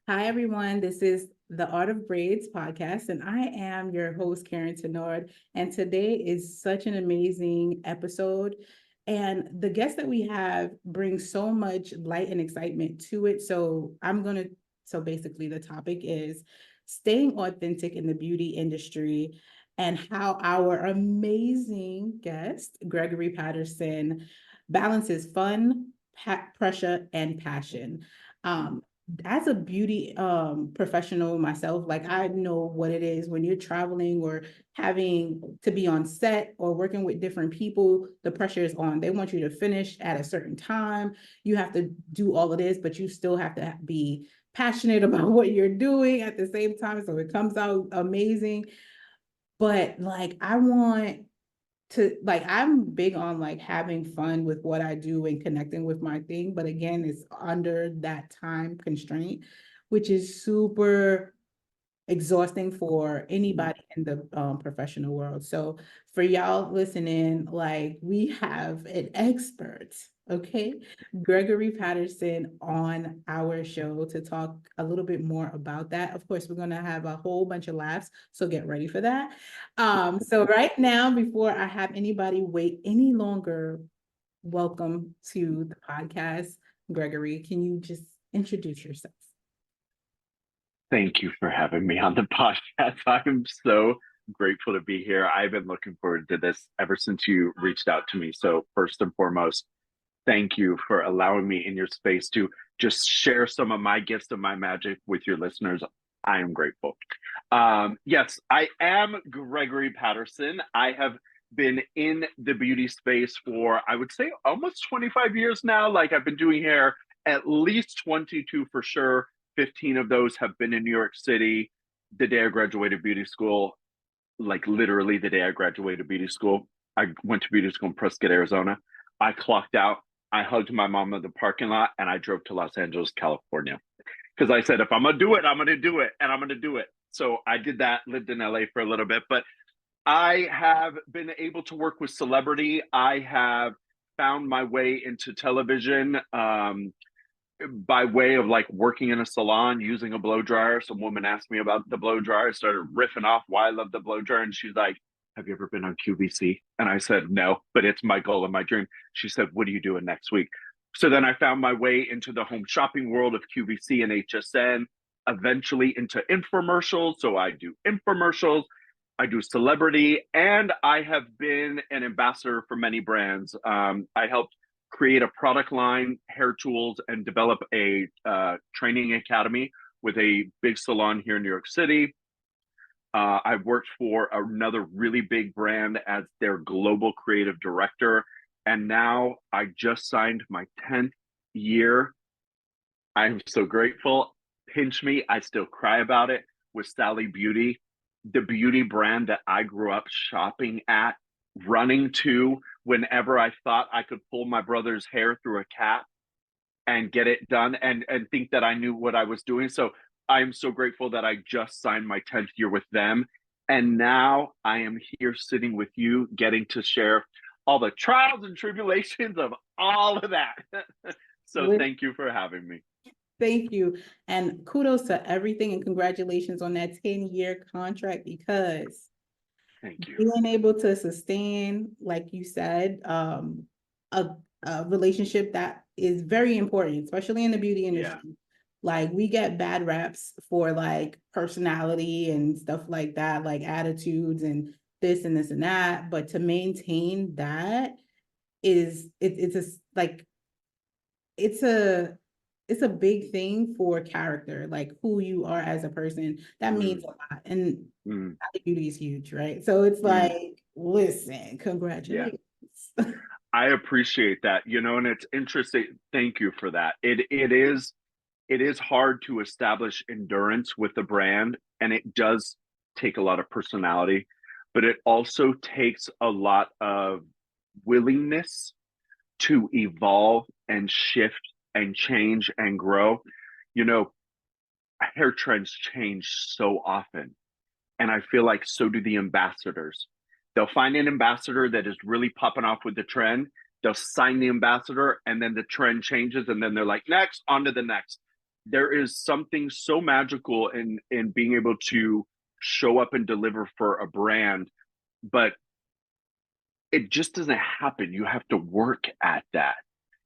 Hi, everyone. This is the Art of Braids podcast, and I am your host, Karen Tenord. And today is such an amazing episode. And the guest that we have brings so much light and excitement to it. So basically, the topic is staying authentic in the beauty industry and how our amazing guest, Gregory Patterson, balances fun, pressure, and passion. Um, as a beauty professional myself, like I know what it is when you're traveling or having to be on set or working with different people. The pressure is on. They want you to finish at a certain time. You have to do all of this, but you still have to be passionate about what you're doing at the same time, so it comes out amazing. But like I want to, like, I'm big on like having fun with what I do and connecting with my thing, but again, it's under that time constraint, which is super exhausting for anybody in the professional world. So for y'all listening, like we have an expert, okay, Gregory Patterson on our show to talk a little bit more about that. Of course, we're going to have a whole bunch of laughs, so get ready for that. So right now, before I have anybody wait any longer, welcome to the podcast. Gregory, can you just introduce yourself? Thank you for having me on the podcast. I'm so grateful to be here. I've been looking forward to this ever since you reached out to me. So, first and foremost, thank you for allowing me in your space to just share some of my gifts and my magic with your listeners. I am grateful. Yes, I am Gregory Patterson. I have been in the beauty space for, I would say, almost 25 years now. Like, I've been doing hair at least 22 for sure. 15 of those have been in New York City the day I graduated beauty school, like literally the day I graduated beauty school. I went to beauty school in Prescott, Arizona. I clocked out. I hugged my mom in the parking lot and I drove to Los Angeles, California. Because I said, if I'm going to do it, I'm going to do it. And I'm going to do it. So I did that, lived in LA for a little bit. But I have been able to work with celebrity. I have found my way into television. By way of like working in a salon using a blow dryer. Some woman asked me about the blow dryer, started riffing off why I love the blow dryer. And she's like, have you ever been on QVC? And I said, no, but it's my goal and my dream. She said, what are you doing next week? So then I found my way into the home shopping world of QVC and HSN, eventually into infomercials. So I do infomercials, I do celebrity, and I have been an ambassador for many brands. I helped create a product line, hair tools, and develop a training academy with a big salon here in New York City. I've worked for another really big brand as their global creative director. And now I just signed my 10th year. I'm so grateful. Pinch me, I still cry about it, with Sally Beauty, the beauty brand that I grew up shopping at, running to whenever I thought I could pull my brother's hair through a cap and get it done and think that I knew what I was doing. So I'm so grateful that I just signed my 10th year with them. And now I am here sitting with you, getting to share all the trials and tribulations of all of that. So thank you for having me. Thank you. And kudos to everything and congratulations on that 10-year contract, because Thank you. being able to sustain, like you said, a, a relationship that is very important, especially in the beauty industry. Yeah. Like we get bad reps for like personality and stuff like that, like attitudes and this and this and that. But to maintain that it's a like it's a it's a big thing for character, like who you are as a person. That means Mm, a lot. And mm, beauty is huge, right? So it's mm. like, listen, Yeah. congratulations. I appreciate that, and it's interesting. Thank you for that. It is hard to establish endurance with the brand, and it does take a lot of personality, but it also takes a lot of willingness to evolve and shift and change and grow. You know, hair trends change so often, and I feel like so do the ambassadors. They'll find an ambassador that is really popping off with the trend. They'll sign the ambassador, and then the trend changes, and then they're like, next, on to the next. there is something so magical in being able to show up and deliver for a brand, but it just doesn't happen. You have to work at that.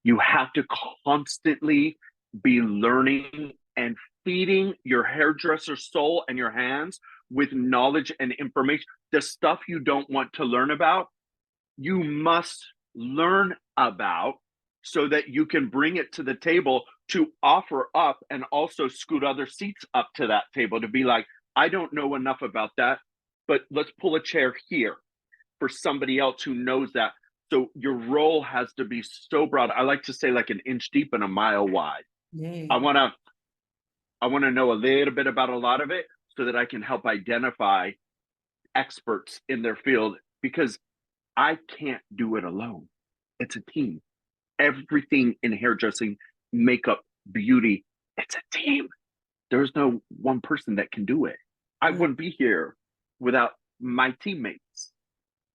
You have to constantly be learning and feeding your hairdresser soul and your hands with knowledge and information. The stuff you don't want to learn about, you must learn about so that you can bring it to the table to offer up and also scoot other seats up to that table to be like, I don't know enough about that, but let's pull a chair here for somebody else who knows that. So your role has to be so broad. I like to say like an inch deep and a mile wide. I Yeah. want to know a little bit about a lot of it so that I can help identify experts in their field, because I can't do it alone. It's a team. Everything in hairdressing, makeup, beauty, it's a team. There's no one person that can do it. I Yeah. wouldn't be here without my teammates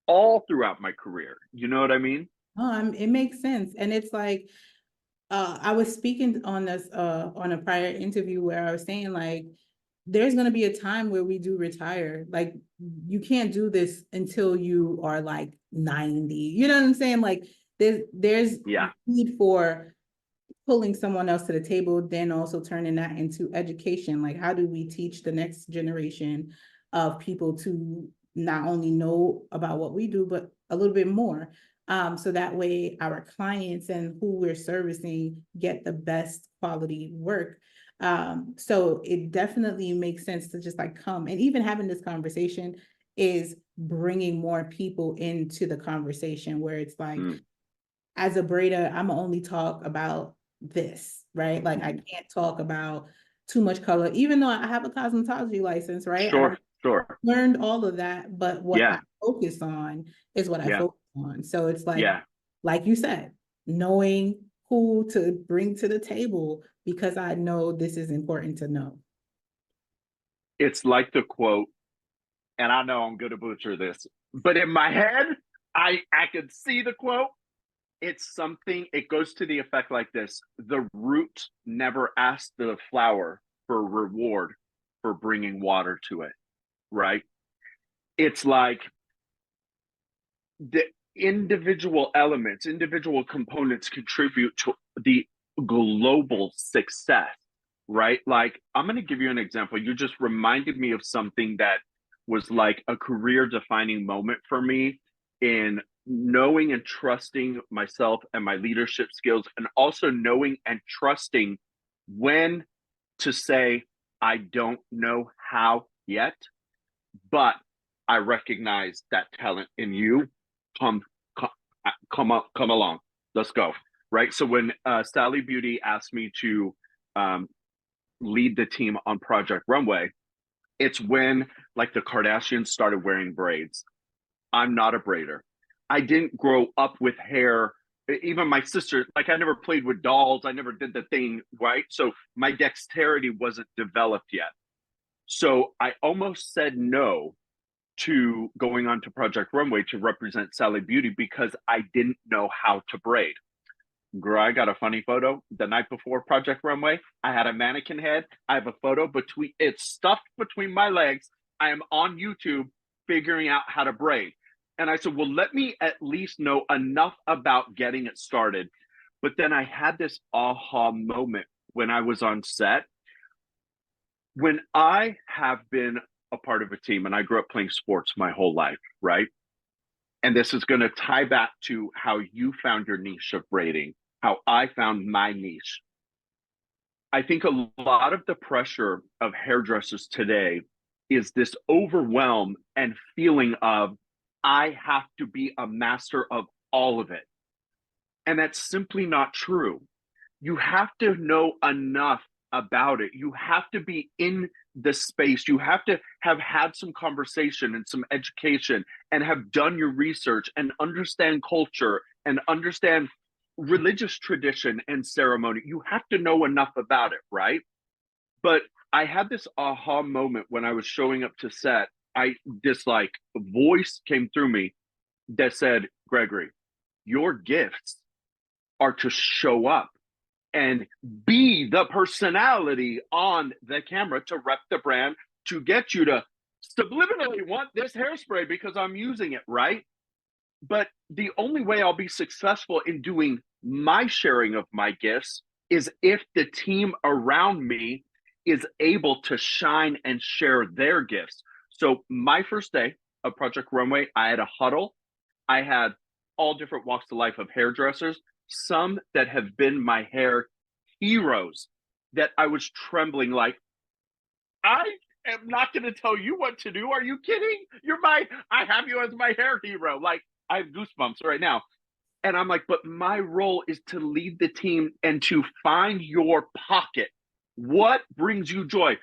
all throughout my career. You know what I mean? Oh, it makes sense. And it's like, I was speaking on this on a prior interview where I was saying like there's going to be a time where we do retire. Like you can't do this until you are like 90. You know what I'm saying? Like there's Yeah. need for pulling someone else to the table, then also turning that into education. Like, how do we teach the next generation of people to not only know about what we do, but a little bit more? So that way our clients and who we're servicing get the best quality work. So it definitely makes sense to just like come, and even having this conversation is bringing more people into the conversation where it's like, Mm. as a braider, I'm only talk about this, right? Like I Mm-hmm. can't talk about too much color, even though I have a cosmetology license, right? I've Sure. Sure. learned all of that, but what I Yeah. focus on is what I Yeah. focus on. So it's Yeah. like you said, knowing who to bring to the table because I know this is important to know. It's like the quote, and I know I'm going to butcher this, but in my head, I can see the quote. It's something, it goes to the effect like this: the root never asked the flower for reward for bringing water to it, right? It's like the individual elements, individual components contribute to the global success, right? Like, I'm going to give you an example. You just reminded me of something that was like a career defining moment for me in knowing and trusting myself and my leadership skills, and also knowing and trusting when to say, I don't know how yet, but I recognize that talent in you. Come, come, come along. Let's go. Right. So when Sally Beauty asked me to um, lead the team on Project Runway, it's when like the Kardashians started wearing braids. I'm not a braider. I didn't grow up with hair. Even my sister, like I never played with dolls. I never did the thing, right? So my dexterity wasn't developed yet. So I almost said no to going on to Project Runway to represent Sally Beauty because I didn't know how to braid. Girl, I got a funny photo the night before Project Runway. I had a mannequin head. I have a photo between it's stuffed between my legs. I am on YouTube figuring out how to braid. And I said, well, let me at least know enough about getting it started. But then I had this aha moment when I was on set. When I have been a part of a team, and I grew up playing sports my whole life, right? And this is going to tie back to how you found your niche of braiding, how I found my niche. I think a lot of the pressure of hairdressers today is this overwhelm and feeling of, I have to be a master of all of it. And that's simply not true. You have to know enough about it. You have to be in the space. You have to have had some conversation and some education and have done your research and understand culture and understand religious tradition and ceremony. You have to know enough about it, right? But I had this aha moment when I was showing up to set. This like voice came through me that said, Gregory, your gifts are to show up and be the personality on the camera to rep the brand, to get you to subliminally want this hairspray because I'm using it, right? But the only way I'll be successful in doing my sharing of my gifts is if the team around me is able to shine and share their gifts. So my first day of Project Runway, I had a huddle. I had all different walks of life of hairdressers, some that have been my hair heroes that I was trembling like, I am not going to tell you what to do. Are you kidding? I have you as my hair hero. Like, I have goosebumps right now. And I'm like, but my role is to lead the team and to find your pocket. What brings you joy?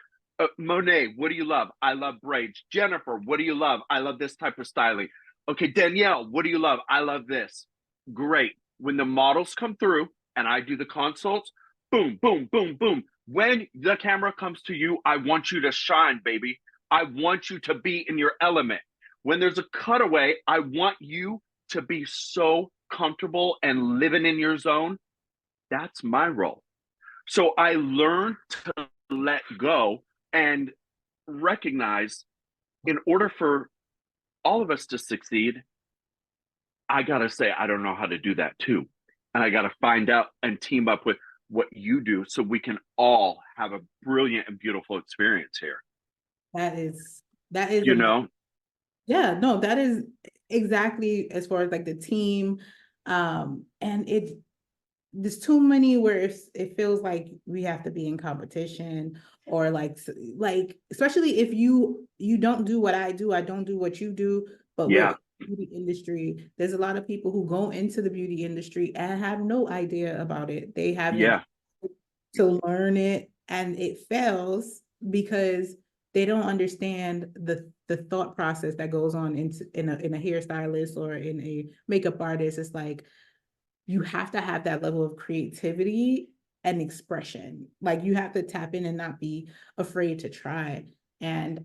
Monet, what do you love? I love braids. Jennifer, what do you love? I love this type of styling. Okay, Danielle, what do you love? I love this. Great. When the models come through and I do the consults, boom, boom, boom, boom. When the camera comes to you, I want you to shine, baby. I want you to be in your element. When there's a cutaway, I want you to be so comfortable and living in your zone. That's my role. So I learned to let go and recognize, in order for all of us to succeed, I got to say, I don't know how to do that too. And I got to find out and team up with what you do so we can all have a brilliant and beautiful experience here. That is, You know? yeah, no, that is exactly as far as like the team. And there's too many where it feels like we have to be in competition, or like especially if you don't do what I do, I don't do what you do, but we're Yeah. in the beauty industry. There's a lot of people who go into the beauty industry and have no idea about it. They haven't Yeah. to learn it, and it fails because they don't understand the thought process that goes on in a hairstylist or in a makeup artist. It's like, you have to have that level of creativity and expression. Like, you have to tap in and not be afraid to try. And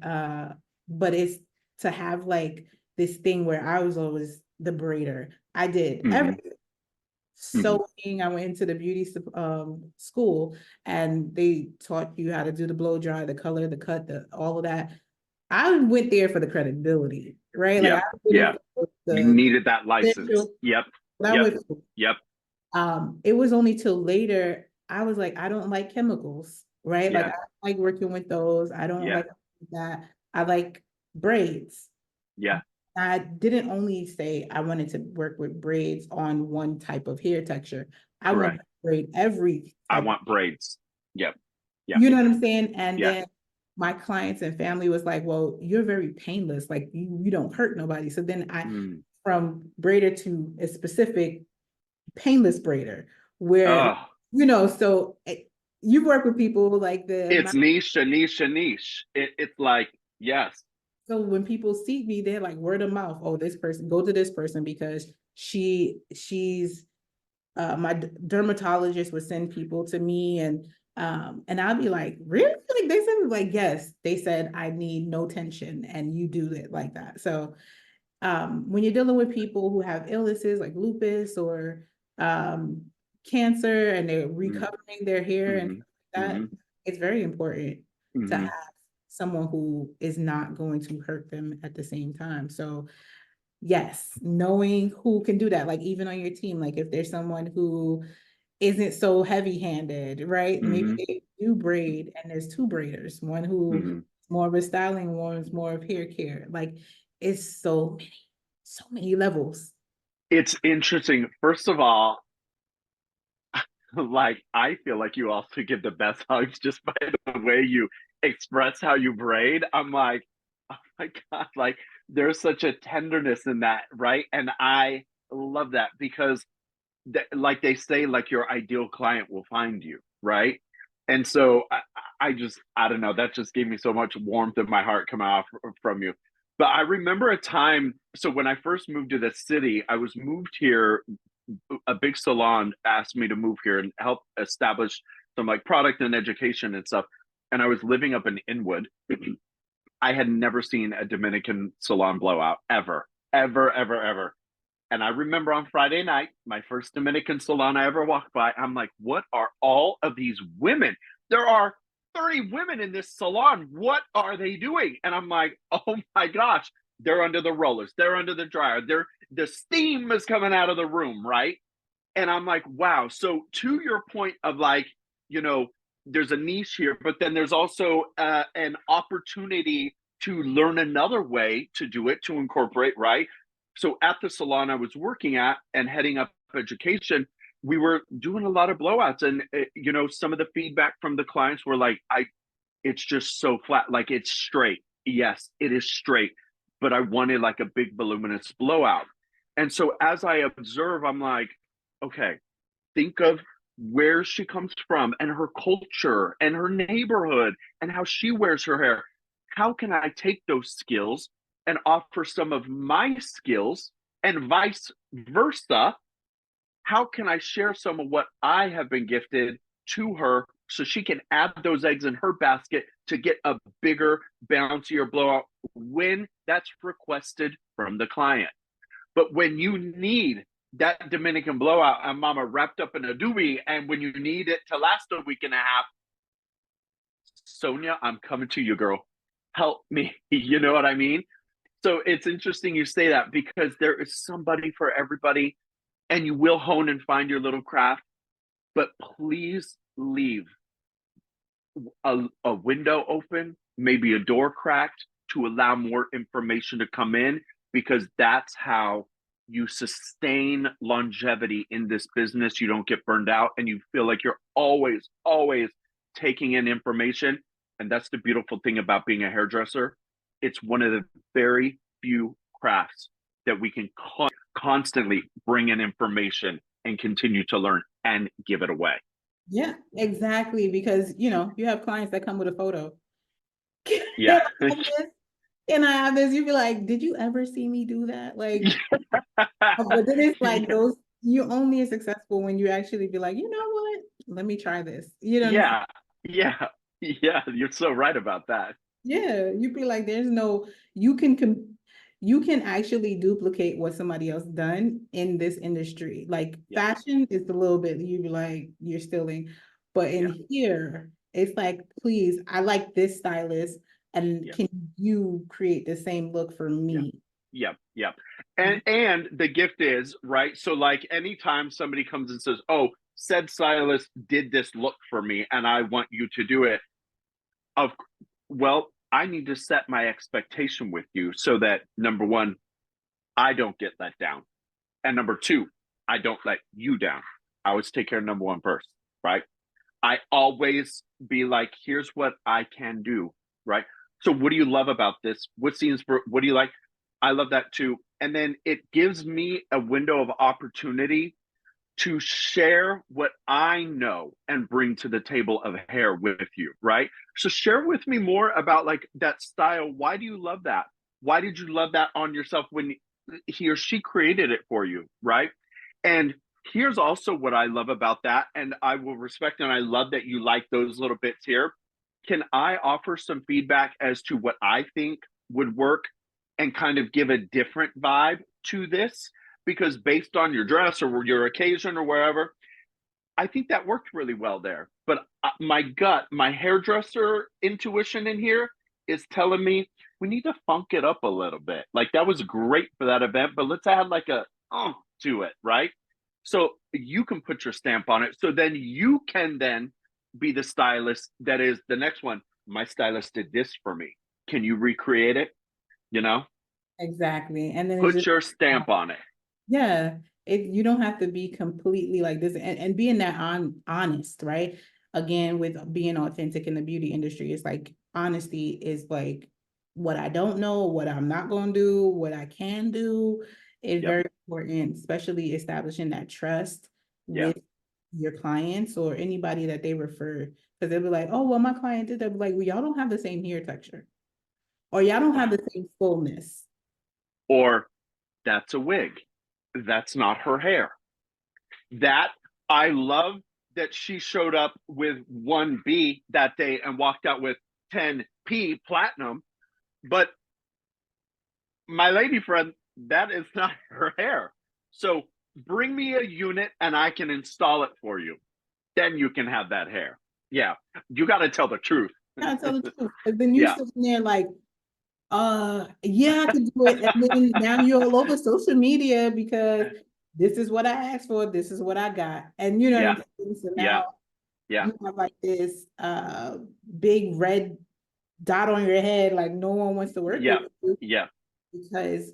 but it's to have like this thing where I was always the braider. I did Mm-hmm. everything. Mm-hmm. Sewing, I went into the beauty school, and they taught you how to do the blow dry, the color, the cut, all of that. I went there for the credibility, right? Like, Yeah. I Yeah. did it for You the needed that license. official, Yep. but I Yep. went for, Yep. it was only till later I was like, I don't like chemicals, right? Like, Yeah. I don't like working with those. I don't Yeah. like that. I like braids. Yeah. I didn't only say I wanted to work with braids on one type of hair texture. I want Correct. to braid every I type of, want braids. Yep. Yep. you know what I'm saying? And Yeah. then my clients and family was like, well, you're very painless. Like, you don't hurt nobody. So then Mm. from braider to a specific painless braider, where, Oh, so you work with people like it's niche, a niche, a niche. It's like, yes. so when people see me, they're like, word of mouth. Oh, this person, go to this person because she's my dermatologist would send people to me, and I'll be like, really? Like, they said, like, yes, they said I need no tension, and you do it like that. So when you're dealing with people who have illnesses like lupus or cancer, and they're Mm-hmm. recovering their hair and Mm-hmm. that, it's very important to Mm-hmm. have someone who is not going to hurt them at the same time. So yes, knowing who can do that, like even on your team, like if there's someone who isn't so heavy-handed, right? Maybe Mm-hmm. they do braid and there's two braiders, one who Mm-hmm. more of a styling, one's more of hair care. Like, it's so many levels. It's interesting. First of all, like, I feel like you also give the best hugs just by the way you express how you braid. I'm like, oh my God, like, there's such a tenderness in that, right? And I love that because like they say, like, your ideal client will find you, right? And so I just, I don't know, that just gave me so much warmth in my heart coming off from you. But I remember a time, so when I first moved to the city, I was moved here, a big salon asked me to move here and help establish some like product and education and stuff. And I was living up in Inwood. I had never seen a Dominican salon blowout ever, ever, ever, ever. And I remember on Friday night, my first Dominican salon I ever walked by, I'm like, what are all of these women? There are 30 women in this salon. What are they doing? And I'm like, oh my gosh, they're under the rollers, they're under the dryer, the steam is coming out of the room, right? And I'm like, wow. So to your point of like, you know, there's a niche here, but then there's also an opportunity to learn another way to do it, to incorporate, right? So at the salon I was working at and heading up education, we were doing a lot of blowouts, and you know, some of the feedback from the clients were like, it's just so flat, like it's straight. Yes, it is straight, but I wanted like a big voluminous blowout. And so as I observe, I'm like, okay, think of where she comes from and her culture and her neighborhood and how she wears her hair. How can I take those skills and offer some of my skills, and vice versa? How can I share some of what I have been gifted to her so she can add those eggs in her basket to get a bigger, bouncier blowout when that's requested from the client? But when you need that Dominican blowout and mama wrapped up in a doobie, and when you need it to last a week and a half, Sonia, I'm coming to you, girl. Help me. You know what I mean? So it's interesting you say that, because there is somebody for everybody, and you will hone and find your little craft. But please leave a window open, maybe a door cracked, to allow more information to come in, because that's how you sustain longevity in this business. You don't get burned out, and you feel like you're always, always taking in information. And that's the beautiful thing about being a hairdresser. It's one of the very few crafts that we can constantly bring in information and continue to learn and give it away. Yeah, exactly. Because, you know, you have clients that come with a photo. Yeah. Can I have this? You'd be like, did you ever see me do that? Like, but then it's like Yeah. those, you only are successful when you actually be like, you know what? Let me try this. You know what I'm saying? Yeah. Yeah. Yeah. You're so right about that. Yeah, you'd be like, there's no, you can you can actually duplicate what somebody else done in this industry. Like Yeah. fashion is a little bit, you'd be like, you're stealing. But Yeah. in here, it's like, please, I like this stylist, and Yeah. can you create the same look for Yeah. me? Yeah. Yeah. And the gift is, right. So like anytime somebody comes and says, oh, said stylist did this look for me and I want you to do it. Of Well, I need to set my expectation with you so that, number one, I don't get let down. And number two, I don't let you down. I always take care of number one first, right? I always be like, here's what I can do, right? So what do you love about this? What scenes, what do you like? I love that too. And then it gives me a window of opportunity to share what I know and bring to the table of hair with you, right? So share with me more about like that style. Why do you love that? Why did you love that on yourself when he or she created it for you, right? And here's also what I love about that, and I will respect, and I love that you like those little bits here. Can I offer some feedback as to what I think would work and kind of give a different vibe to this? Because based on your dress or your occasion or wherever, I think that worked really well there. But my gut, my hairdresser intuition in here is telling me we need to funk it up a little bit. Like that was great for that event, but let's add like a to it, right? So you can put your stamp on it. So then you can then be the stylist that is the next one. My stylist did this for me. Can you recreate it? You know, Exactly. And then it's put just, your stamp on it. yeah, you don't have to be completely like this, and being that honest, right? Again, with being authentic in the beauty industry, it's like honesty is like what I don't know, what I'm not going to do, what I can do is Yep. very important, especially establishing that trust Yeah. with your clients or anybody that they refer. Because they'll be like, oh, well, my client did that. Be like, well, y'all don't have the same hair texture, or y'all don't have the same fullness. Or that's a wig. That's not her hair. That I love that she showed up with 1B that day and walked out with 10P platinum. But my lady friend, that is not her hair. So bring me a unit and I can install it for you. Then you can have that hair. Yeah. You got to tell the truth. I tell the truth. But then you Yeah. sitting there like, yeah, I can do it. And then now you're all over social media because this is what I asked for, this is what I got. And you know what Yeah. I'm saying? So Yeah. now Yeah. you have like this big red dot on your head, like no one wants to work Yeah. with you Yeah. because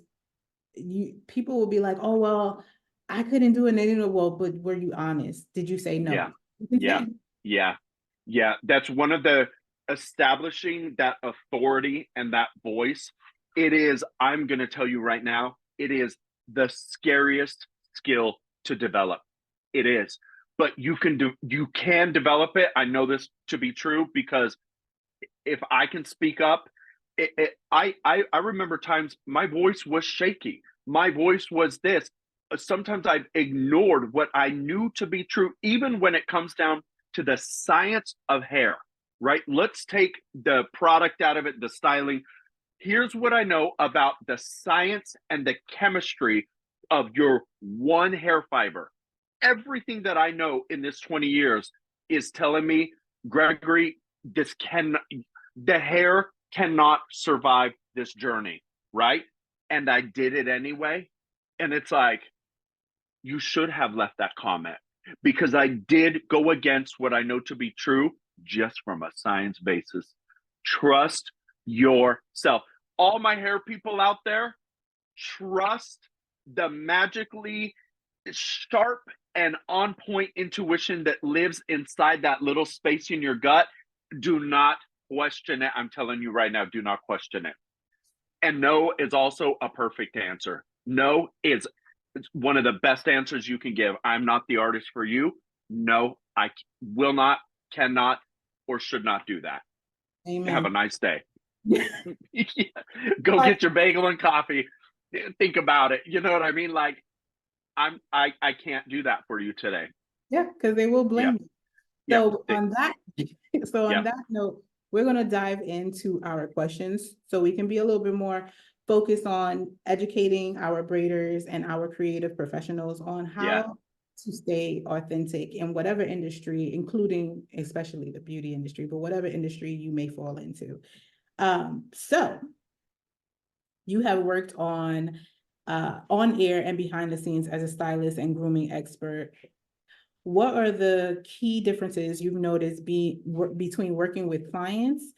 people will be like, oh well, I couldn't do it. And they didn't know, well, but were you honest? Did you say Yeah. no? You can Yeah. say Yeah. Yeah. That's one of the establishing that authority and that voice. It is, I'm going to tell you right now, it is the scariest skill to develop. It is. But you can develop it. I know this to be true because if I can speak up, I remember times my voice was shaky. My voice was this. Sometimes I've ignored what I knew to be true, even when it comes down to the science of hair, right? Let's take the product out of it, the styling. Here's what I know about the science and the chemistry of your one hair fiber. Everything that I know in this 20 years is telling me, Gregory, this can the hair cannot survive this journey, right? And I did it anyway. And it's like, you should have left that comment because I did go against what I know to be true just from a science basis. Trust yourself. All my hair people out there, trust the magically sharp and on point intuition that lives inside that little space in your gut. Do not question it. I'm telling you right now, do not question it. And no is also a perfect answer. No is one of the best answers you can give. I'm not the artist for you. No, I will not, cannot, or should not do that. Have a amen. nice day. Go get your bagel and coffee. Think about it. You know what I mean? Like I can't do that for you today. Yeah, because they will Yeah. blame you. Yeah. So on that, so on Yeah. that note, we're going to dive into our questions so we can be a little bit more focused on educating our braiders and our creative professionals on Yeah. how to stay authentic in whatever industry, including especially the beauty industry, but whatever industry you may fall into. So you have worked on air and behind the scenes as a stylist and grooming expert. What are the key differences you've noticed between working with clients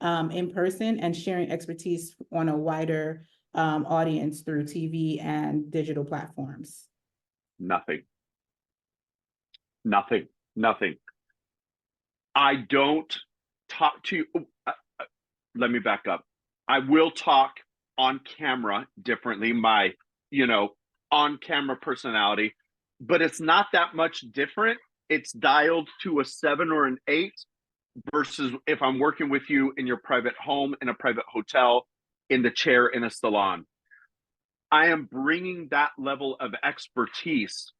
in person and sharing expertise on a wider audience through TV and digital platforms? Nothing. Nothing. Nothing. I don't talk to you. Let me back up. I will talk on camera differently, my, you know, on camera personality, but it's not that much different. It's dialed to a 7 or an 8 versus if I'm working with you in your private home, in a private hotel, in the chair, in a salon. I am bringing that level of expertise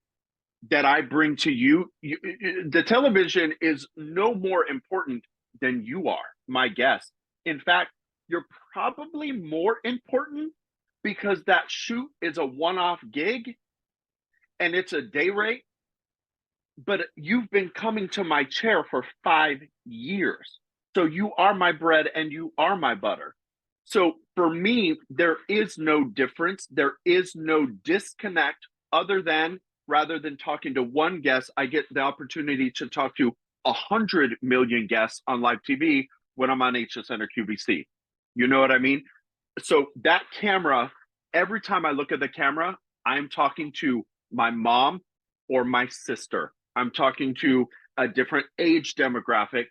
that I bring to you. The television is no more important than you are, my guest. In fact, you're probably more important because that shoot is a one off gig and it's a day rate. But you've been coming to my chair for 5 years. So you are my bread and you are my butter. So for me, there is no difference. There is no disconnect other than rather than talking to one guest, I get the opportunity to talk to 100 million guests on live TV when I'm on HSN or QVC. You know what I mean? So that camera, every time I look at the camera, I'm talking to my mom or my sister. I'm talking to a different age demographic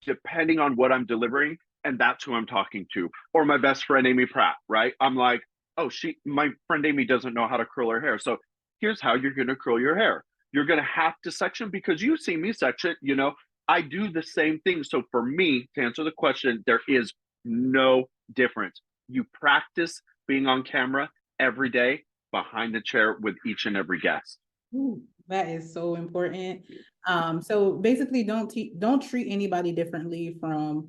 depending on what I'm delivering, and that's who I'm talking to. Or my best friend Amy Pratt, right? I'm like, oh, my friend Amy doesn't know how to curl her hair. So here's how you're gonna curl your hair. You're gonna have to section because you see me section, you know. I do the same thing. So for me, to answer the question, there is no difference. You practice being on camera every day behind the chair with each and every guest. Ooh, that is so important. So basically, don't treat anybody differently from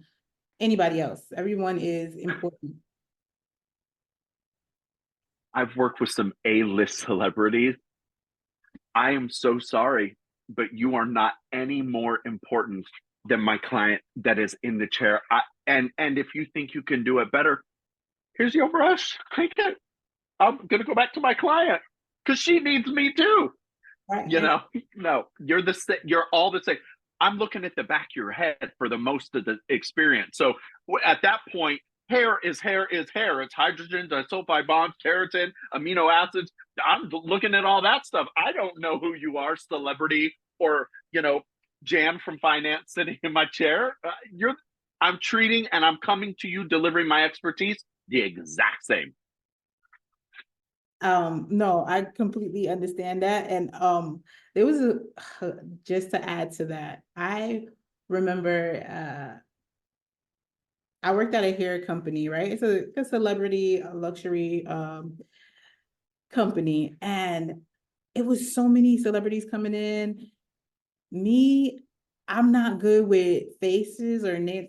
anybody else. Everyone is important. I've worked with some A-list celebrities. I am so sorry, but you are not any more important than my client that is in the chair. And if you think you can do it better, here's your brush. I'm gonna go back to my client because she needs me too. Right. You know, no, you're all the same. I'm looking at the back of your head for the most of the experience. So at that point, hair is hair is hair. It's hydrogen, disulfide bonds, keratin, amino acids. I'm looking at all that stuff. I don't know who you are, celebrity, or Jan from finance sitting in my chair. I'm treating and I'm coming to you, delivering my expertise the exact same. No, I completely understand that. And there was just to add to that, I remember I worked at a hair company, right? It's a celebrity, a luxury company, and it was so many celebrities coming in. Me, I'm not good with faces or names.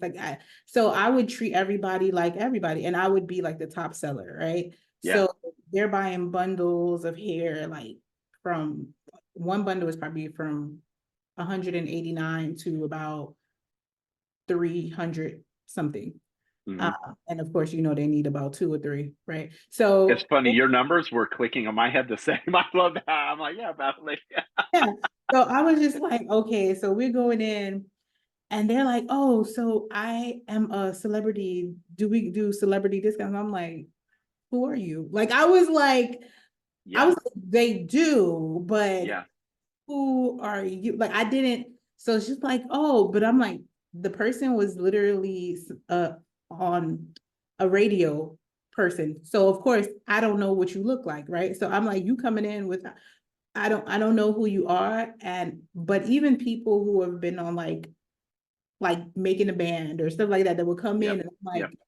So I would treat everybody like everybody, and I would be like the top seller, right? Yeah. So they're buying bundles of hair, like from one bundle is probably from 189 to about 300 something. Uh, Mm-hmm. and of course, they need about two or three, right? So It's funny. Your numbers were clicking on my head the same. I love that. I'm like, yeah, Bethany. yeah. So I was just like, okay, so we're going in. And they're like, oh, so I am a celebrity. Do we do celebrity discounts? I'm like, who are you? Like, I Yeah. was like, they do, but Yeah. who are you? Like, I didn't. So she's like, oh, but I'm like, the person was literally on a radio person. So of course, I don't know what you look like, right? So I'm like, you coming in with I don't know who you are. But even people who have been on like making a band or stuff like that would come Yep. in and I'm Yep. like,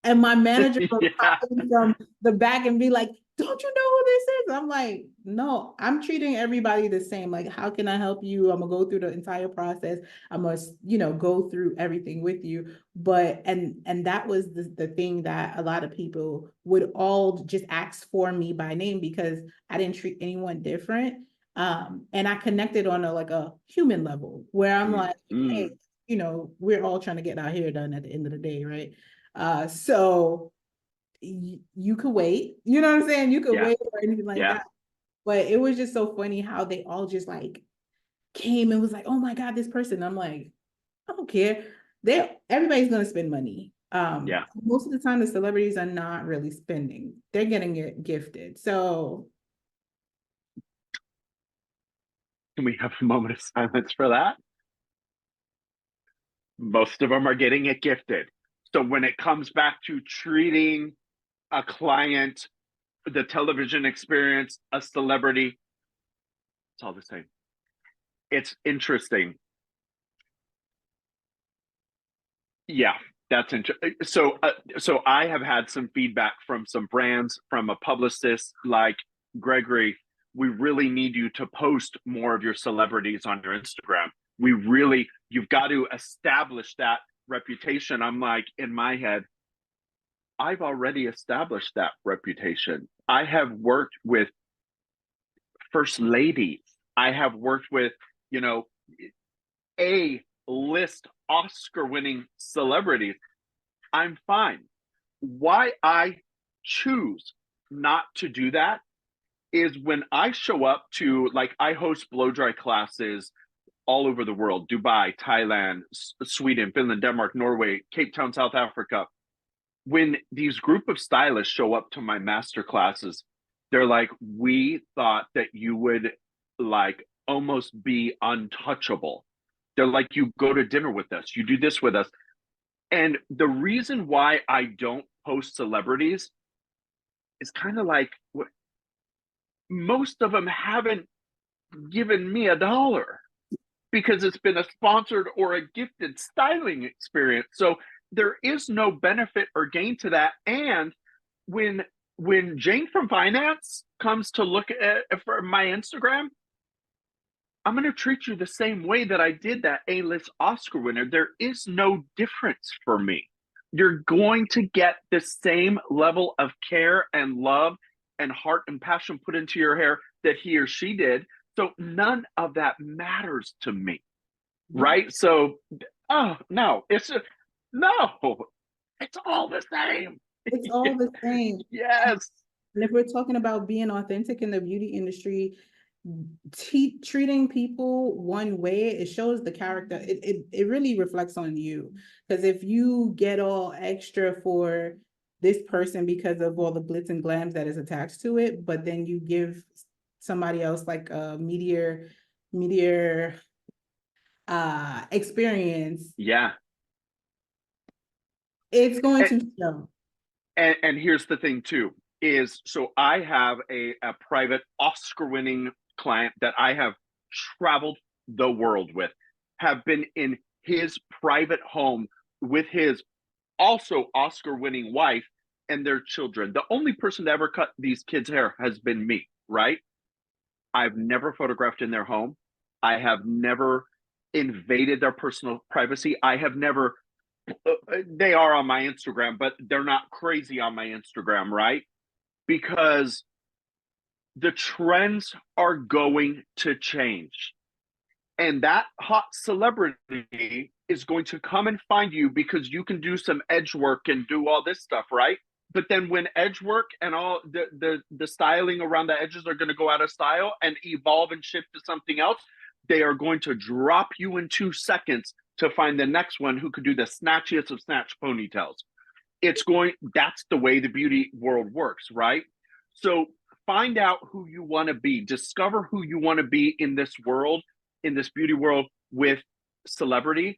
and my manager would pop Yeah. in from the back and be like, don't you know who this is? I'm like, no, I'm treating everybody the same. Like, how can I help you? I'm gonna go through the entire process. I must, go through everything with you. But and that was the thing that a lot of people would all just ask for me by name because I didn't treat anyone different. And I connected on a human level where I'm Mm, like, hey, mm. we're all trying to get our hair done at the end of the day, right? So you could wait, you know what I'm saying? You could Yeah. wait or anything like Yeah. that. But it was just so funny how they all just like came and was like, oh my God, this person. I'm like, I don't care. Everybody's gonna spend money. Yeah. Most of the time the celebrities are not really spending. They're getting it gifted. So Can we have a moment of silence for that? Most of them are getting it gifted. So when it comes back to treating a client, the television experience, a celebrity, it's all the same. It's interesting. Yeah, that's interesting. So I have had some feedback from some brands, from a publicist like Gregory. We really need you to post more of your celebrities on your Instagram. You've got to establish that reputation. I'm like, in my head, I've already established that reputation. I have worked with first ladies. I have worked with, you know, A list Oscar winning celebrities. I'm fine. Why I choose not to do that is when I show up to, like, I host blow dry classes all over the world: Dubai, Thailand, Sweden, Finland, Denmark, Norway, Cape Town, South Africa. When these group of stylists show up to my master classes, they're like, we thought that you would like almost be untouchable. They're like, you go to dinner with us, you do this with us. And the reason why I don't post celebrities is kind of like, most of them haven't given me $1 because it's been a sponsored or a gifted styling experience. So there is no benefit or gain to that. And when Jane from finance comes to look at for my Instagram, I'm going to treat you the same way that I did that A-list Oscar winner. There is no difference for me. you're going to get the same level of care and love and heart and passion put into your hair that he or she did. So none of that matters to me, Yeah, right? So, oh no, it's just, no, it's all the same. it's all the same. Yes. And if we're talking about being authentic in the beauty industry, treating people one way, it shows the character. It really reflects on you. Because if you get all extra for this person because of all the glitz and glams that is attached to it, but then you give somebody else like a meteor experience, Yeah. it's going And, to show. and here's the thing too, is so I have a private Oscar-winning client that I have traveled the world with, have been in his private home with his also Oscar-winning wife and their children. The only person to ever cut these kids' hair has been me, right? I've never photographed in their home. I have never invaded their personal privacy. I have never, they are on my Instagram, but they're not crazy on my Instagram, right? Because the trends are going to change. And that hot celebrity is going to come and find you because you can do some edge work and do all this stuff, right? But then when edge work and all the styling around the edges are going to go out of style and evolve and shift to something else, they are going to drop you in 2 seconds to find the next one who could do the snatchiest of snatch ponytails. That's the way the beauty world works, right? So find out who you want to be, discover who you want to be in this world, in this beauty world with celebrity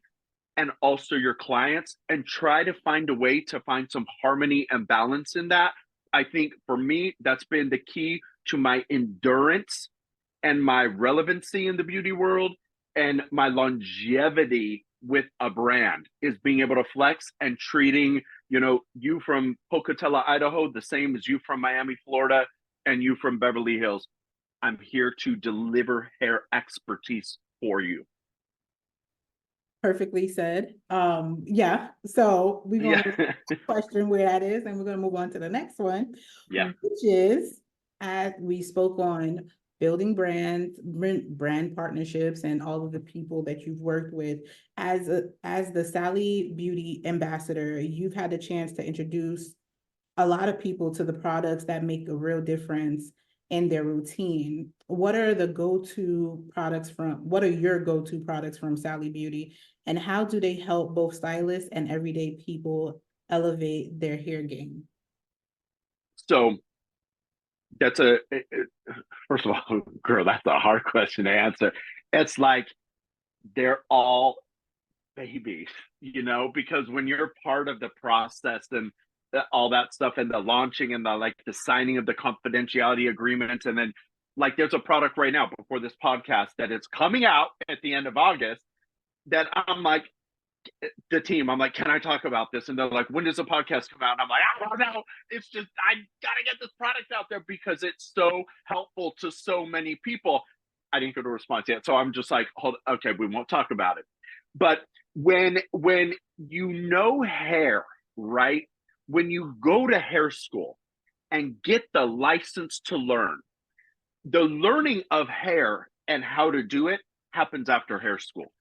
and also your clients, and try to find a way to find some harmony and balance in that. I think for me, that's been the key to my endurance and my relevancy in the beauty world and my longevity with a brand is being able to flex and treating, you from Pocatello, Idaho, the same as you from Miami, Florida, and you from Beverly Hills. I'm here to deliver hair expertise for you. Perfectly said. Yeah. So we're Yeah. gonna question where that is, and we're gonna move on to the next one, Yeah. which is, as we spoke on building brands, brand partnerships, and all of the people that you've worked with. As the Sally Beauty ambassador, you've had the chance to introduce a lot of people to the products that make a real difference in their routine. What are your go-to products from Sally Beauty, and how do they help both stylists and everyday people elevate their hair game? So that's first of all, girl, that's a hard question to answer. It's like they're all babies, because when you're part of the process and all that stuff and the launching and the signing of the confidentiality agreement, and then like there's a product right now before this podcast that is coming out at the end of August that I'm like, the team, I'm like, can I talk about this? And they're like, when does the podcast come out? And I'm like, I don't know. It's just, I gotta get this product out there because it's so helpful to so many people. I didn't get a response yet. So I'm just like, okay, we won't talk about it. But when hair, right? When you go to hair school and get the license to learn, the learning of hair and how to do it happens after hair school.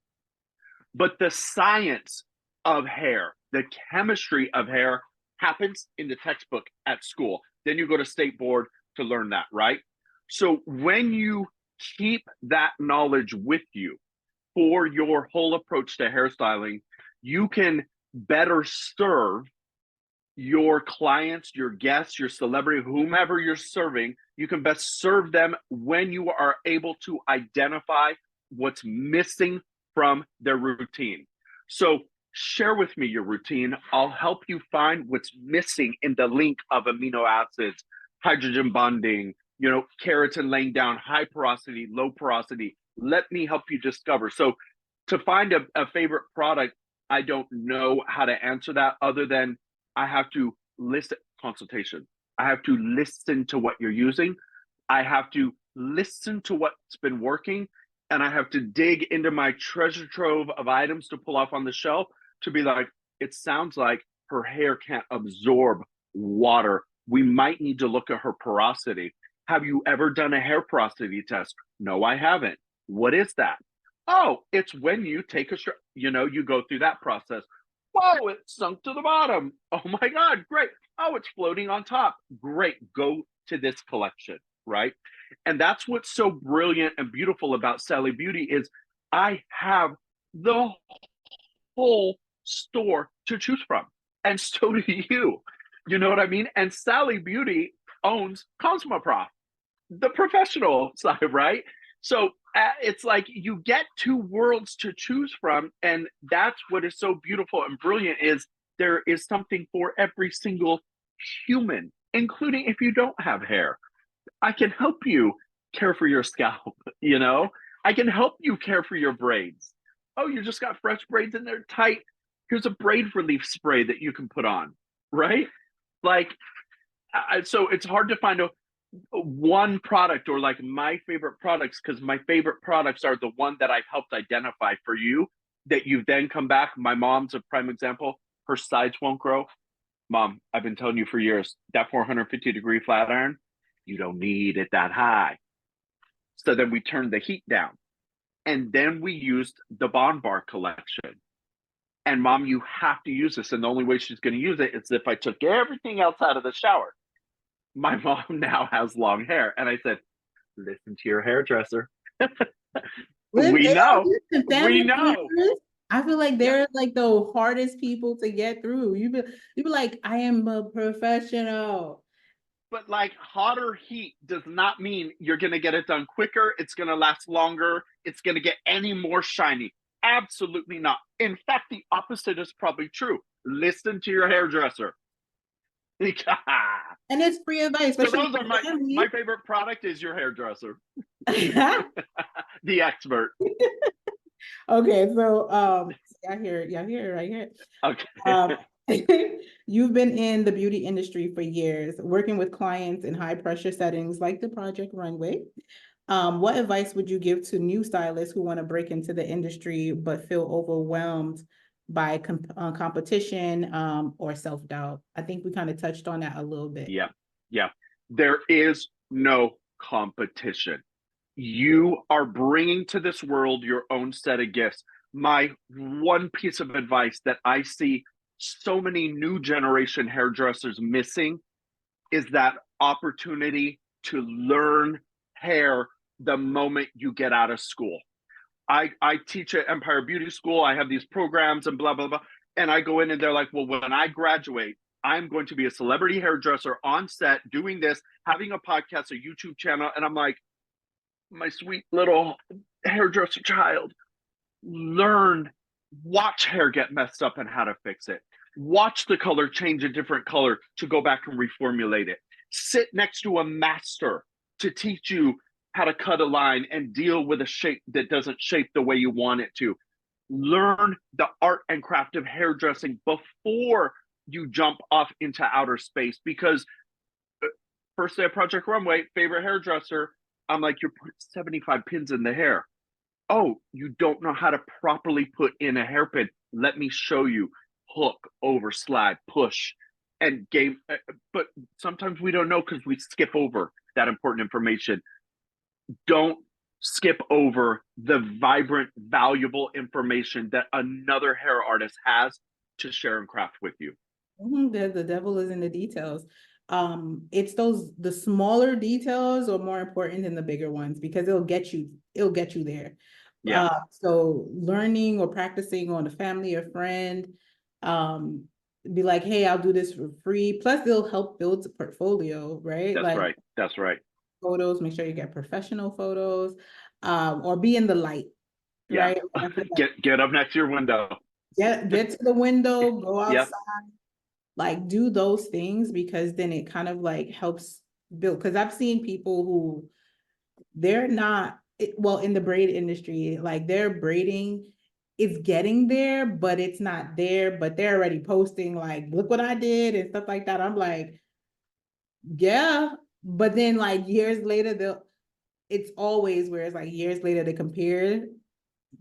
But the science of hair, the chemistry of hair happens in the textbook at school. Then you go to state board to learn that, right? So when you keep that knowledge with you for your whole approach to hairstyling, you can better serve your clients, your guests, your celebrity, whomever you're serving. You can best serve them when you are able to identify what's missing from their routine. So share with me your routine. I'll help you find what's missing in the link of amino acids, hydrogen bonding, keratin laying down, high porosity, low porosity. Let me help you discover. So to find a favorite product, I don't know how to answer that other than I have to listen consultation. I have to listen to what you're using. I have to listen to what's been working, and I have to dig into my treasure trove of items to pull off on the shelf to be like, it sounds like her hair can't absorb water. We might need to look at her porosity. Have you ever done a hair porosity test? No, I haven't. What is that? Oh, it's when you take a you go through that process. Whoa, it sunk to the bottom. Oh my God, great. Oh, it's floating on top. Great. Go to this collection, right? And that's what's so brilliant and beautiful about Sally Beauty is I have the whole store to choose from. And so do you. You know what I mean? And Sally Beauty owns Cosmoprof, the professional side, right? So it's like you get two worlds to choose from, and that's what is so beautiful and brilliant is there is something for every single human, including if you don't have hair. I can help you care for your scalp, I can help you care for your braids. Oh, you just got fresh braids and they're tight. Here's a braid relief spray that you can put on, right? Like, so it's hard to find a one product or like my favorite products because my favorite products are the one that I've helped identify for you that you then come back. My mom's a prime example. Her sides won't grow. Mom, I've been telling you for years that 450-degree flat iron, you don't need it that high. So then we turned the heat down. And then we used the Bond Bar collection. And mom, you have to use this. And the only way she's going to use it is if I took everything else out of the shower. My mom now has long hair. And I said, listen to your hairdresser. We know. We know. I feel like they're like the hardest people to get through. You be like, I am a professional. But like hotter heat does not mean you're going to get it done quicker. It's going to last longer. It's going to get any more shiny. Absolutely not. In fact, the opposite is probably true. Listen to your hairdresser. And it's free advice. So those are my favorite product is your hairdresser. The expert. Okay, so y'all hear it right here. Okay. You've been in the beauty industry for years, working with clients in high pressure settings like the Project Runway. What advice would you give to new stylists who want to break into the industry but feel overwhelmed by competition or self-doubt? I think we kind of touched on that a little bit. Yeah. There is no competition. You are bringing to this world your own set of gifts. My one piece of advice that I see so many new generation hairdressers missing is that opportunity to learn hair the moment you get out of school. I teach at Empire Beauty School. I have these programs and blah, blah, blah. And I go in and they're like, well, when I graduate, I'm going to be a celebrity hairdresser on set, doing this, having a podcast, a YouTube channel. And I'm like, my sweet little hairdresser child, learn, watch hair get messed up and how to fix it. Watch the color change a different color to go back and reformulate it. Sit next to a master to teach you how to cut a line and deal with a shape that doesn't shape the way you want it to. Learn the art and craft of hairdressing before you jump off into outer space. Because first day of Project Runway, favorite hairdresser, I'm like, you're putting 75 pins in the hair. Oh, you don't know how to properly put in a hairpin. Let me show you. Hook, over, slide, push, and game. But sometimes we don't know because we skip over that important information. Don't skip over the vibrant, valuable information that another hair artist has to share and craft with you. The devil is in the details. It's the smaller details are more important than the bigger ones because it'll get you there. Yeah. So learning or practicing on a family or friend, be like, hey, I'll do this for free. Plus they'll help build a portfolio, right? That's right. Photos, make sure you get professional photos, or be in the light, right? Get up next to your window. Get to the window, go outside. Like do those things because then it kind of like helps build. Because I've seen people who they're not in the braid industry, like their braiding is getting there, but it's not there. But they're already posting like, look what I did and stuff like that. I'm like, yeah, but then like years later, it's always where it's like years later they compare.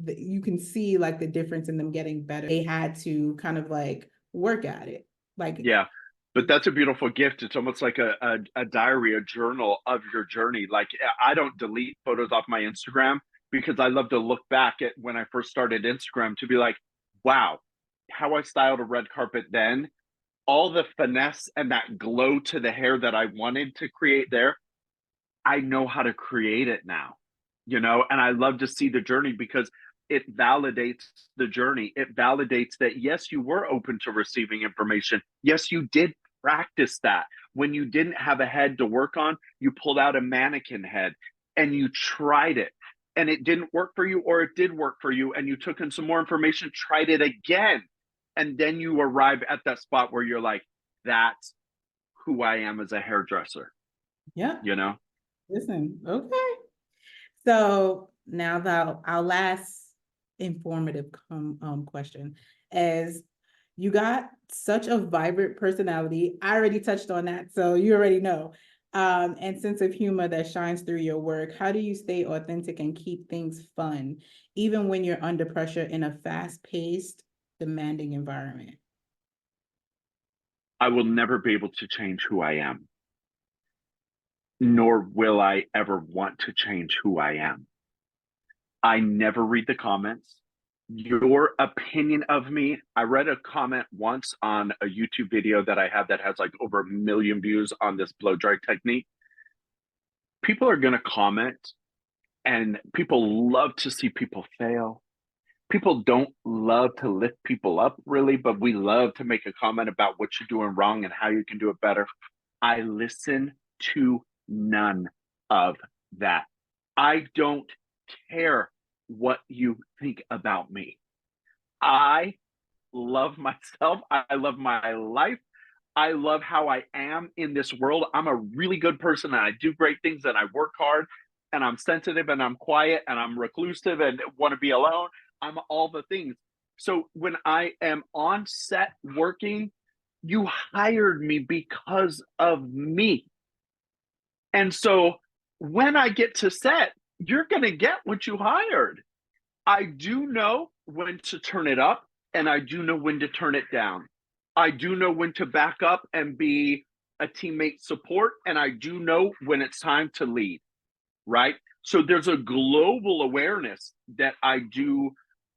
You can see like the difference in them getting better. They had to kind of like work at it. Like, Yeah. But that's a beautiful gift. It's almost like a diary, a journal of your journey. Like I don't delete photos off my Instagram because I love to look back at when I first started Instagram to be like, wow, how I styled a red carpet then, all the finesse and that glow to the hair that I wanted to create there, I know how to create it now, and I love to see the journey because it validates the journey. It validates that, yes, you were open to receiving information. Yes, you did practice that. When you didn't have a head to work on, you pulled out a mannequin head and you tried it and it didn't work for you, or it did work for you and you took in some more information, tried it again. And then you arrive at that spot where you're like, that's who I am as a hairdresser, yeah, you know? listen, okay. So now our last informative question is, you got such a vibrant personality. I already touched on that, so you already know. And sense of humor that shines through your work. How do you stay authentic and keep things fun, even when you're under pressure in a fast-paced, demanding environment? I will never be able to change who I am, nor will I ever want to change who I am. I never read the comments. Your opinion of me, I read a comment once on a YouTube video that I have that has like over 1 million views on this blow dry technique. People are going to comment, and people love to see people fail. People don't love to lift people up really, but we love to make a comment about what you're doing wrong and how you can do it better. I listen to none of that. I don't care what you think about me. I love myself. I love my life. I love how I am in this world. I'm a really good person and I do great things and I work hard and I'm sensitive and I'm quiet and I'm reclusive and want to be alone. I'm all the things. So when I am on set working, you hired me because of me. And so when I get to set, you're going to get what you hired. I do know when to turn it up and I do know when to turn it down. I do know when to back up and be a teammate support, and I do know when it's time to lead, right? So there's a global awareness that I do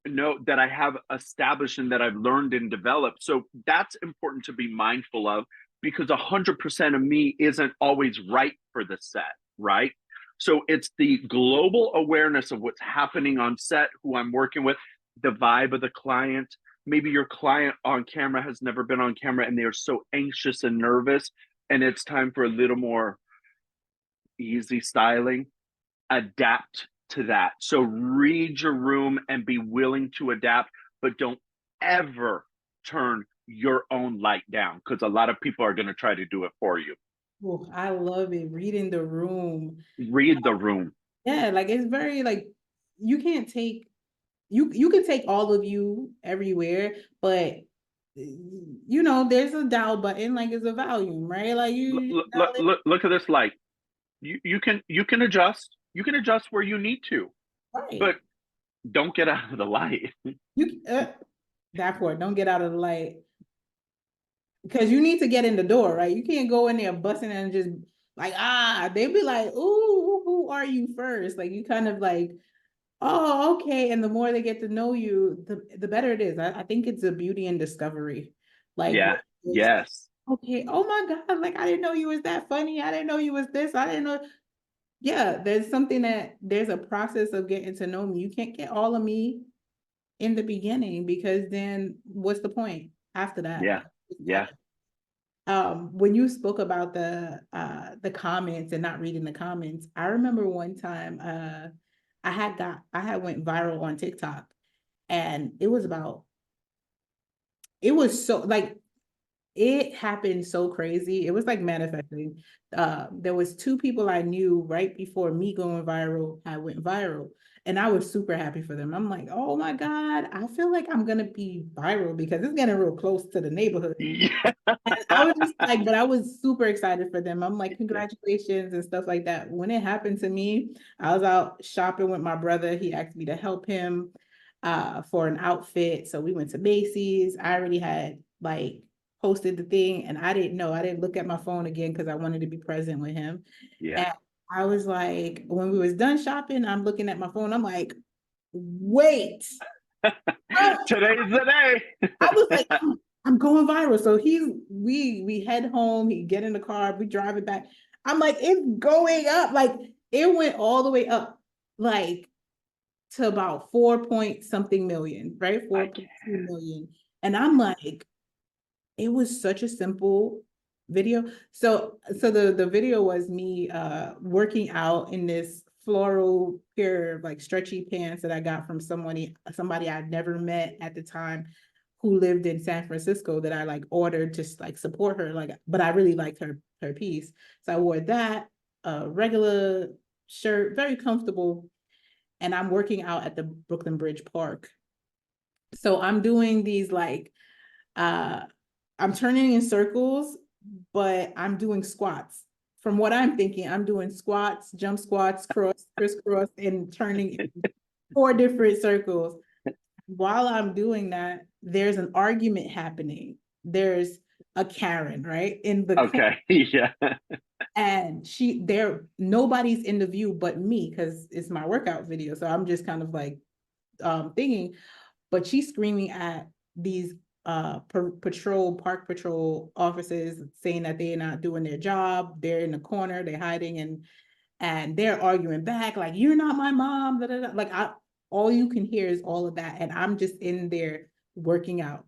know that I have established and that I've learned and developed. So that's important to be mindful of because 100% of me isn't always right for the set, right? So it's the global awareness of what's happening on set, who I'm working with, the vibe of the client. Maybe your client on camera has never been on camera and they are so anxious and nervous, and it's time for a little more easy styling. Adapt to that. So read your room and be willing to adapt, but don't ever turn your own light down because a lot of people are going to try to do it for you. Oh, I love it. Reading the room. Read the room. Yeah, like it's very like, you can't take you can take all of you everywhere, but there's a dial button, like it's a volume, right? Like you dial it Look at this light. You can adjust. You can adjust where you need to, right. but don't get out of the light. You that part, don't get out of the light because you need to get in the door, right? You can't go in there busting and just like they'd be like, ooh, who are you first? Like you kind of like, oh, okay. And the more they get to know you, the better it is. I think it's a beauty and discovery. Like, Yeah. Yes. okay, oh my God, like I didn't know you was that funny. I didn't know you was this. I didn't know. Yeah, there's a process of getting to know me. You can't get all of me in the beginning because then what's the point after that? Yeah. Yeah. When you spoke about the comments and not reading the comments, I remember one time I had went viral on TikTok, and it was so like it happened so crazy. It was like manifesting. There was two people I knew right before me going viral. I went viral, and I was super happy for them. I'm like, oh my God, I feel like I'm gonna be viral because it's getting real close to the neighborhood. Yeah. And I was just like, but I was super excited for them. I'm like, Yeah. congratulations and stuff like that. When it happened to me, I was out shopping with my brother. He asked me to help him for an outfit. So we went to Macy's. I already had like posted the thing, and I didn't know. I didn't look at my phone again because I wanted to be present with him. Yeah. And I was like, when we was done shopping, I'm looking at my phone. I'm like, wait. I, Today's the day. I was like, I'm going viral. So we head home. He get in the car. We drive it back. I'm like, it's going up. Like it went all the way up, like to about 4 point something million, right? I 4.2 can't. million. And I'm like, it was such a simple video. So the video was me working out in this floral pair of like stretchy pants that I got from somebody I'd never met at the time, who lived in San Francisco, that I like ordered to like support her, like, but I really liked her piece. So I wore that, a regular shirt, very comfortable, and I'm working out at the Brooklyn Bridge Park. So I'm doing these like uh I'm turning in circles, but I'm doing squats. From what I'm thinking, I'm doing squats, jump squats, crisscross, and turning in 4 different circles. While I'm doing that, there's an argument happening. There's a Karen, right? In the corner, Okay. Yeah. and nobody's in the view but me because it's my workout video. So I'm just kind of like thinking, but she's screaming at these park patrol officers, saying that they're not doing their job. They're in the corner, they're hiding, and they're arguing back like, you're not my mom, da, da, da. Like all you can hear is all of that, and I'm just in there working out.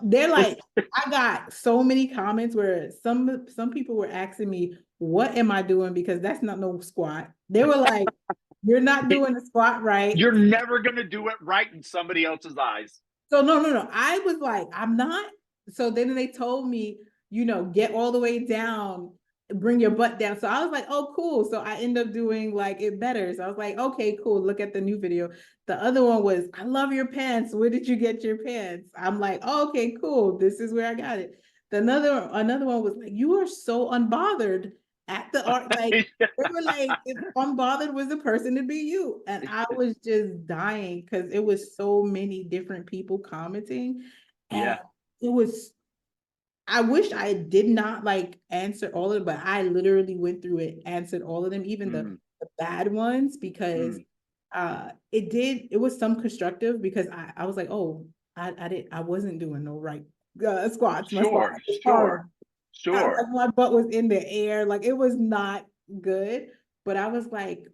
They're like, I got so many comments where some people were asking me, what am I doing, because that's not no squat. They were like, you're not doing the squat right. You're never going to do it right in somebody else's eyes. So no. I was like, I'm not. So then they told me, get all the way down, bring your butt down. So I was like, oh, cool. So I end up doing like it better. So I was like, okay, cool. Look at the new video. The other one was, I love your pants. Where did you get your pants? I'm like, oh, okay, cool. This is where I got it. Another one was like, you are so unbothered at the art. Like they were like, if unbothered was the person to be you. And I was just dying because it was so many different people commenting. And Yeah. it was, I wish I did not like answer all of it, but I literally went through it, answered all of them, even the bad ones, because it was some constructive, because I was like, oh, I wasn't doing no right squats. My squats Sure. was Sure. horrible. Sure. My butt was in the air, like it was not good. But I was like,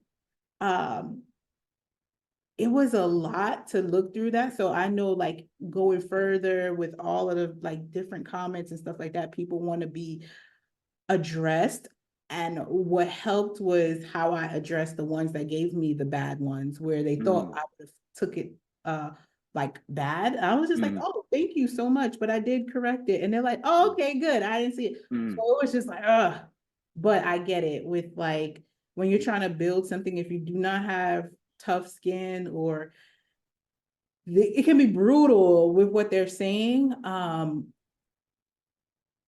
um, it was a lot to look through that. So I know, like, going further with all of the like different comments and stuff like that, people want to be addressed. And what helped was how I addressed the ones that gave me the bad ones, where they thought I would have took it like bad. I was just like, oh, thank you so much, but I did correct it. And they're like, oh, okay, good. I didn't see it. So it was just like, but I get it with like when you're trying to build something, if you do not have tough skin, or it can be brutal with what they're saying.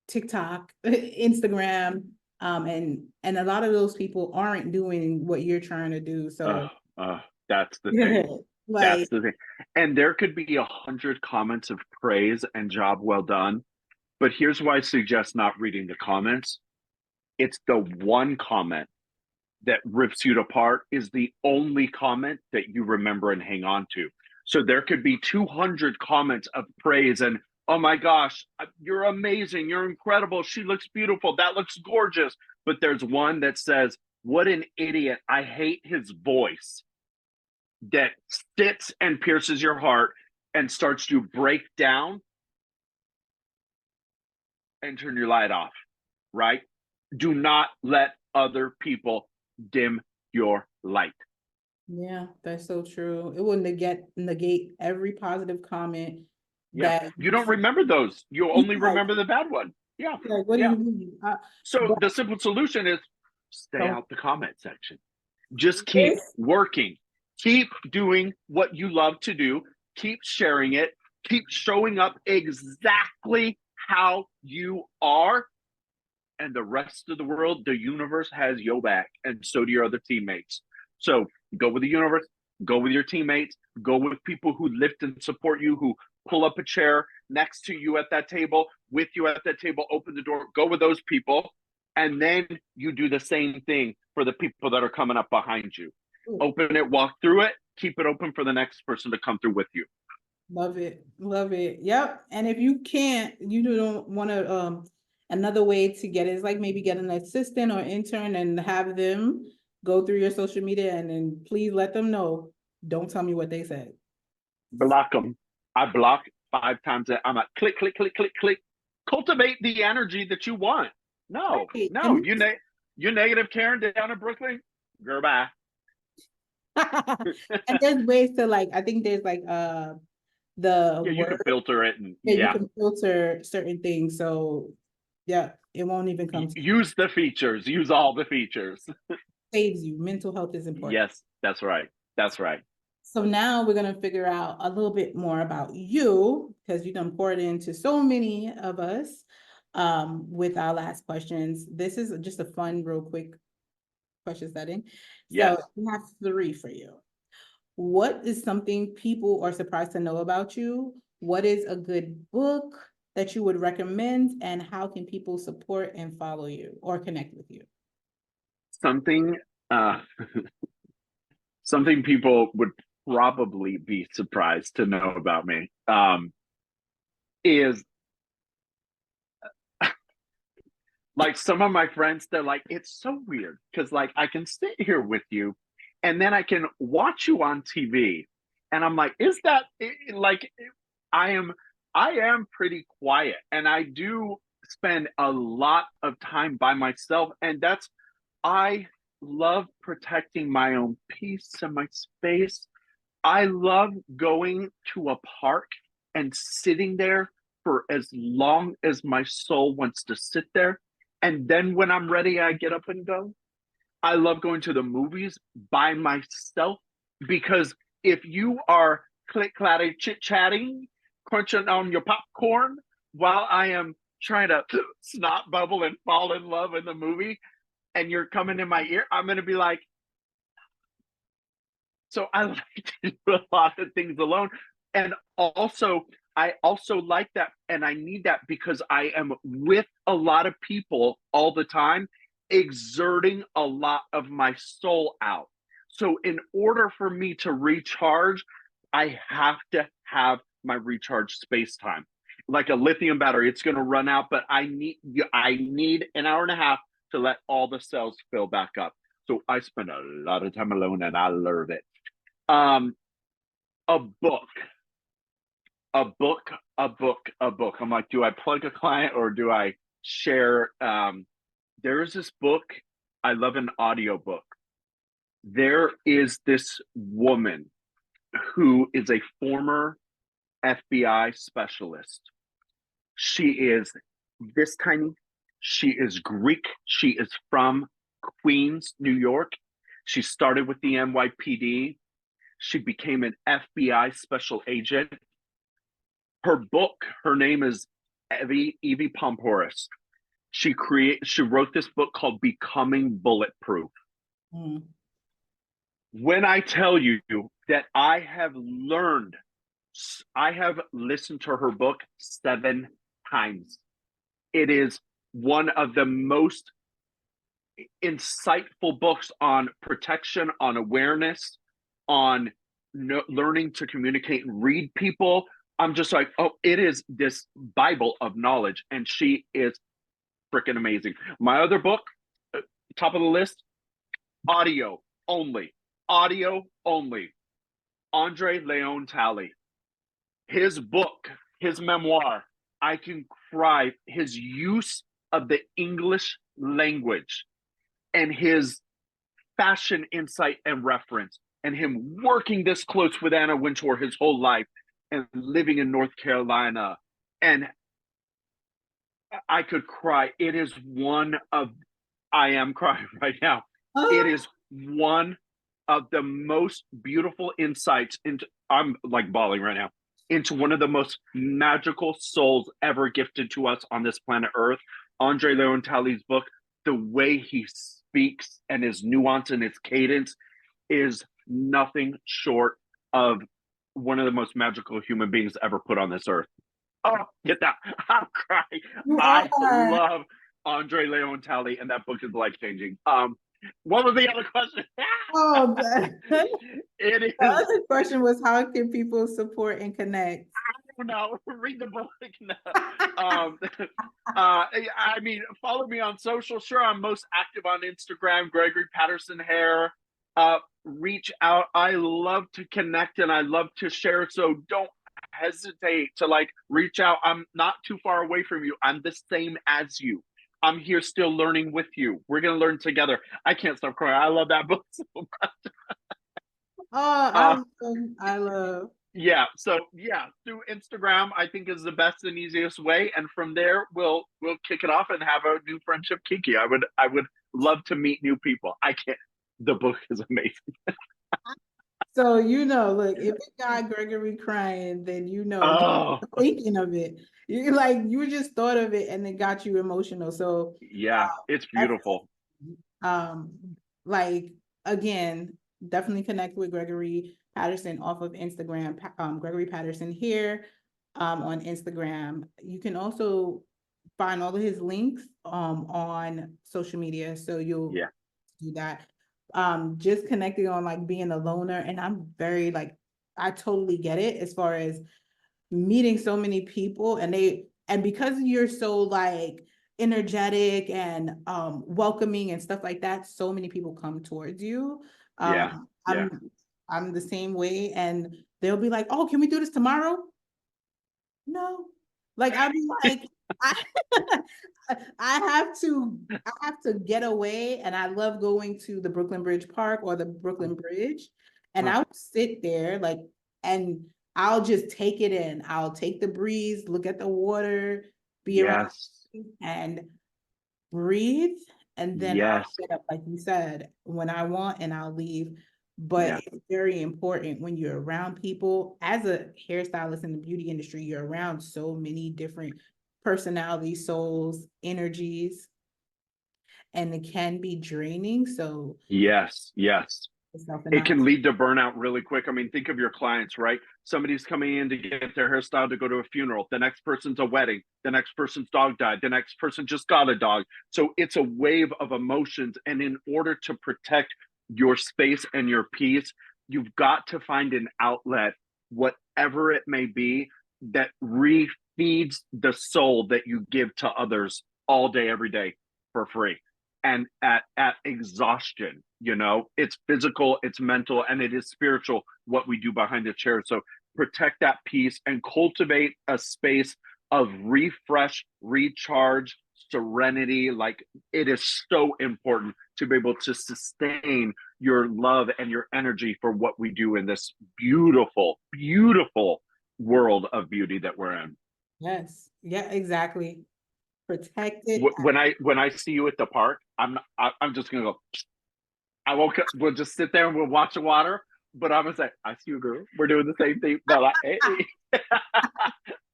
TikTok, Instagram, and a lot of those people aren't doing what you're trying to do. So That's the thing. like, That's the thing. And there could be 100 comments of praise and job well done. But here's why I suggest not reading the comments. It's the one comment that rips you apart is the only comment that you remember and hang on to. So there could be 200 comments of praise and, oh my gosh, you're amazing, you're incredible, she looks beautiful, that looks gorgeous. But there's one that says, what an idiot, I hate his voice, that sits and pierces your heart and starts to break down and turn your light off, right? Do not let other people dim your light. yeah, that's so true. It will negate every positive comment Yeah. that You don't remember those. You only like, remember the bad one. Yeah. like, what do Yeah. you mean? So But the simple solution is stay so out the comment section. Just keep this, working. Keep doing what you love to do. Keep sharing it. Keep showing up exactly how you are. And the rest of the world, the universe has your back. And so do your other teammates. So go with the universe, go with your teammates, go with people who lift and support you, who pull up a chair next to you at that table, with you at that table, open the door, go with those people. And then you do the same thing for the people that are coming up behind you. Ooh, Open it, walk through it, keep it open for the next person to come through with you. love it. Love it. Yep. And if you can't, you don't want to, another way to get it is like maybe get an assistant or intern and have them go through your social media and then please let them know. Don't tell me what they said. Block them. I block 5 times. I'm like, click, click, click, click, click. Cultivate the energy that you want. No, Right. no, you negative Karen down in Brooklyn, girl, bye. And there's ways to like, I think there's like the Yeah, you can word, filter it, and yeah, you yeah, can filter certain things. So yeah, it won't even come to you. use the features, use all the features. Saves you. Mental health is important. Yes, that's right. That's right. So now we're gonna figure out a little bit more about you because you done poured into so many of us with our last questions. This is just a fun, real quick question setting. So Yes. we have 3 for you. What is something people are surprised to know about you? What is a good book that you would recommend? And how can people support and follow you or connect with you? Something uh something people would probably be surprised to know about me is like some of my friends, they're like, it's so weird because like I can sit here with you and then I can watch you on TV. And I'm like, is that like I am I am pretty quiet and I do spend a lot of time by myself. And that's I love protecting my own peace and my space. I love going to a park and sitting there for as long as my soul wants to sit there. And then when I'm ready, I get up and go. I love going to the movies by myself because if you are click clatting, chit chatting, crunching on your popcorn while I am trying to snot bubble and fall in love in the movie, and you're coming in my ear, I'm going to be like, so I like to do a lot of things alone. And also, I also like that. And I need that because I am with a lot of people all the time, exerting a lot of my soul out. So, in order for me to recharge, I have to have my recharge space time. Like a lithium battery, it's going to run out, but I need an hour and a half to let all the cells fill back up. So I spend a lot of time alone and I love it. Um, a book, a book, a book. I'm like, do I plug a client or do I share? There is this book. I love an audio book. There is this woman who is a former FBI specialist. She is this tiny. She is Greek. She is from Queens, New York. She started with the NYPD. She became an FBI special agent. Her book, her name is Evie Pomporis. She wrote this book called Becoming Bulletproof. Mm. When I tell you that I have listened to her book 7 times. It is one of the most insightful books on protection, on awareness, on learning to communicate and read people. I'm just like, oh, it is this Bible of knowledge, and she is freaking amazing. My other book, top of the list, audio only, audio only. Andre Leon Talley, his book, his memoir, I can cry. His use of the English language and his fashion insight and reference, and him working this close with Anna Wintour his whole life and living in North Carolina. And I could cry. It is one of, I am crying right now. It Oh, is one of the most beautiful insights into, I'm like bawling right now, into one of the most magical souls ever gifted to us on this planet Earth. Andre Leon Talley's book, the way he speaks and his nuance and his cadence is nothing short of one of the most magical human beings ever put on this earth. Oh, get that. I'm crying. You I are. love Andre Leon Talley, and that book is life changing. What was the other question? Oh, the It is, other question was how can people support and connect? I don't know, read the book. No. Um, I mean, follow me on social. Sure, I'm most active on Instagram, Gregory Patterson Hair. Reach out. I love to connect and I love to share. So don't hesitate to like reach out. I'm not too far away from you. I'm the same as you. I'm here still learning with you. We're gonna learn together. I can't stop crying. I love that book so much. Uh, Oh, I love. yeah. So yeah, through Instagram, I think is the best and easiest way. And from there, we'll kick it off and have a new friendship, Kiki. I would love to meet new people. I can't. The book is amazing. So, look, if it got Gregory crying, then you Oh were thinking of it. You just thought of it and it got you emotional. So, yeah, it's beautiful. um, like again, definitely connect with Gregory Patterson off of Instagram, Gregory Patterson here, on Instagram. You can also find all of his links, on social media. So you'll Yeah. do that. Just connecting on like being a loner, and I'm very like, I totally get it as far as meeting so many people, and because you're so like energetic and welcoming and stuff like that, so many people come towards you. Yeah. um Yeah. I'm the same way, and they'll be like, oh, can we do this tomorrow? No. Like I'll be like, I I have to get away, and I love going to the Brooklyn Bridge Park or the Brooklyn Bridge, and Huh. I'll sit there like, and I'll just take it in. I'll take the breeze, look at the water, be around, Yes. and breathe, and then I'll Yes. get up, like you said, when I want, and I'll leave. But Yeah. it's very important when you're around people. As a hairstylist in the beauty industry, you're around so many different personalities, souls, energies, and it can be draining. So, Yes. Yes. yourself and It not. can lead to burnout really quick. I mean, think of your clients, right? Somebody's coming in to get their hairstyle to go to a funeral. The next person's a wedding. The next person's dog died. The next person just got a dog. So it's a wave of emotions. And in order to protect your space and your peace, you've got to find an outlet, whatever it may be, that refeeds the soul that you give to others all day, every day for free and at exhaustion. It's physical, it's mental, and it is spiritual what we do behind the chair. So protect that peace and cultivate a space of refresh, recharge, serenity. Like, it is so important to be able to sustain your love and your energy for what we do in this beautiful, beautiful world of beauty that we're in. Yes, yeah, exactly. Protect it. When I see you at the park, I'm just gonna go. I won't. We'll just sit there and we'll watch the water. But I'm gonna say, I see you, girl. We're doing the same thing. But like, hey.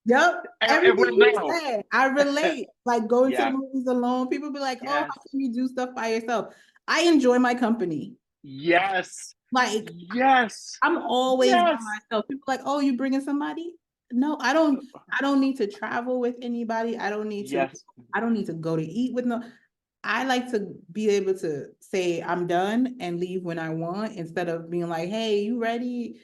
Yep. And Everything we'll you know. said, I relate. Like going to the Yeah. movies alone, people be like, oh, how Yes. can you do stuff by yourself? I enjoy my company. Yes. Like Yes. I'm always by Yes. myself. People like, oh, you bringing somebody? No, I don't need to travel with anybody. Yes. I don't need to go to eat with no. I like to be able to say I'm done and leave when I want, instead of being like, hey, you ready?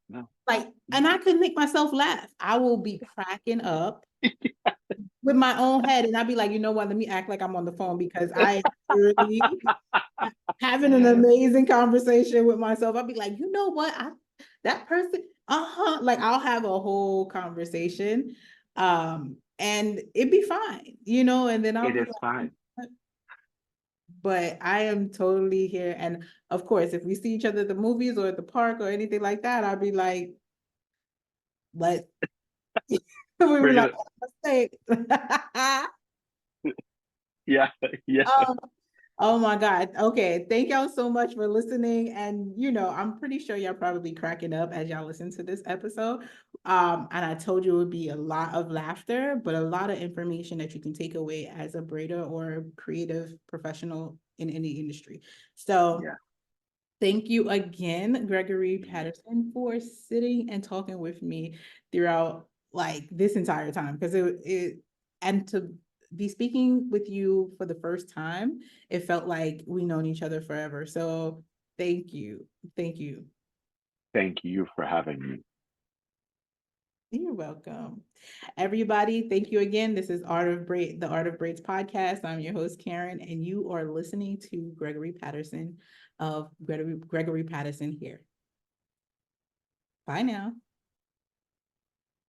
No. Like, and I could make myself laugh. I will be cracking up with my own head, and I'd be like, you know what? Let me act like I'm on the phone, because I literally having an amazing conversation with myself. I'd be like, you know what? That person, like I'll have a whole conversation, and it'd be fine, and then I'll It be is like, fine. but I am totally here. And of course, if we see each other at the movies or at the park or anything like that, I'd be like, let we were We're like, gonna. mistake. Yeah. Yeah. um, Oh my God. Okay. Thank y'all so much for listening. And I'm pretty sure y'all probably cracking up as y'all listen to this episode. And I told you it would be a lot of laughter, but a lot of information that you can take away as a braider or creative professional in any industry. So Yeah. Thank you again, Gregory Patterson, for sitting and talking with me throughout like this entire time. Because and to be speaking with you for the first time, it felt like we known each other forever. So thank you. Thank you. Thank you for having me. You're welcome. Everybody, thank you again. This is the Art of Braids podcast. I'm your host, Karen, and you are listening to Gregory Patterson of Gregory Patterson here. Bye now.